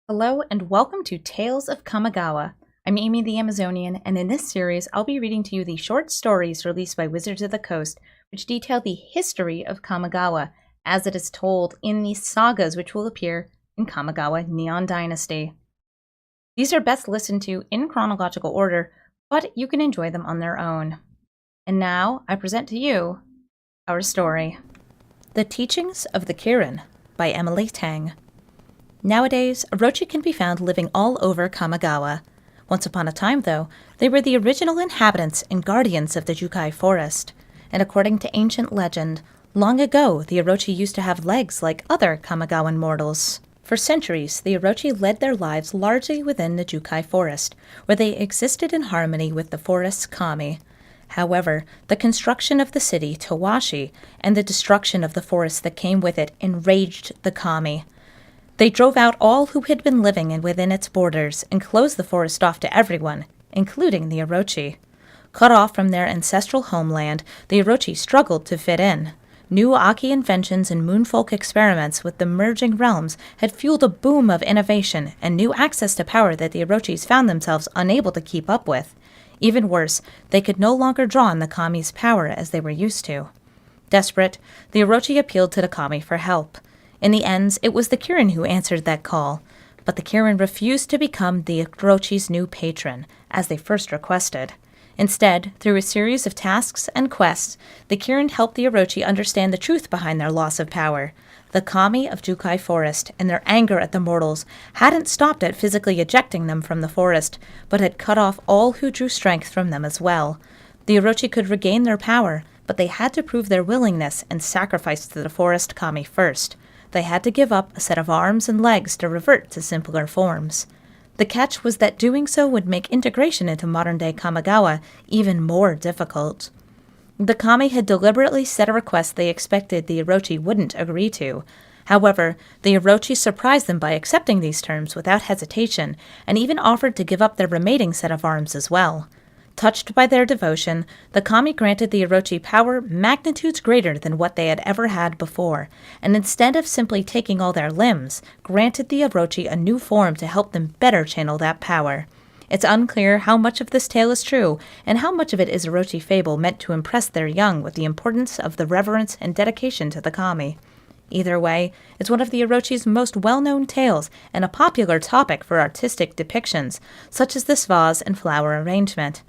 Hello and welcome to Tales of Kamigawa. I'm Amy the Amazonian, and in this series, I'll be reading to you the short stories released by Wizards of the Coast, which detail the history of Kamigawa as it is told in the sagas which will appear in Kamigawa Neon Dynasty. These are best listened to in chronological order, but you can enjoy them on their own. And now, I present to you our story. The Teachings of the Kirin by Emily Tang. Nowadays, Orochi can be found living all over Kamigawa. Once upon a time, though, they were the original inhabitants and guardians of the Jukai Forest. And according to ancient legend, long ago the Orochi used to have legs like other Kamigawan mortals. For centuries, the Orochi led their lives largely within the Jukai Forest, where they existed in harmony with the forest's kami. However, the construction of the city, Tawashi, and the destruction of the forest that came with it enraged the kami. They drove out all who had been living within its borders and closed the forest off to everyone, including the Orochi. Cut off from their ancestral homeland, the Orochi struggled to fit in. New Aki inventions and moonfolk experiments with the merging realms had fueled a boom of innovation and new access to power that the Orochis found themselves unable to keep up with. Even worse, they could no longer draw on the kami's power as they were used to. Desperate, the Orochi appealed to the kami for help. In the end, it was the Kirin who answered that call, but the Kirin refused to become the Orochi's new patron, as they first requested. Instead, through a series of tasks and quests, the Kirin helped the Orochi understand the truth behind their loss of power. The kami of Jukai Forest and their anger at the mortals hadn't stopped at physically ejecting them from the forest, but had cut off all who drew strength from them as well. The Orochi could regain their power, but they had to prove their willingness and sacrifice to the forest kami first. They had to give up a set of arms and legs to revert to simpler forms. The catch was that doing so would make integration into modern-day Kamigawa even more difficult. The kami had deliberately set a request they expected the Orochi wouldn't agree to. However, the Orochi surprised them by accepting these terms without hesitation, and even offered to give up their remaining set of arms as well. Touched by their devotion, the kami granted the Orochi power magnitudes greater than what they had ever had before, and instead of simply taking all their limbs, granted the Orochi a new form to help them better channel that power. It's unclear how much of this tale is true, and how much of it is Orochi fable meant to impress their young with the importance of the reverence and dedication to the kami. Either way, it's one of the Orochi's most well-known tales and a popular topic for artistic depictions, such as this vase and flower arrangement.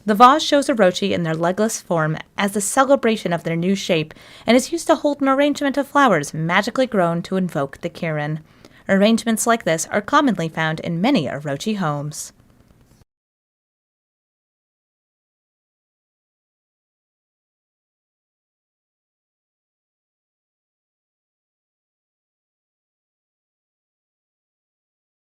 The vase shows Orochi in their legless form as a celebration of their new shape and is used to hold an arrangement of flowers magically grown to invoke the Kirin. Arrangements like this are commonly found in many Orochi homes.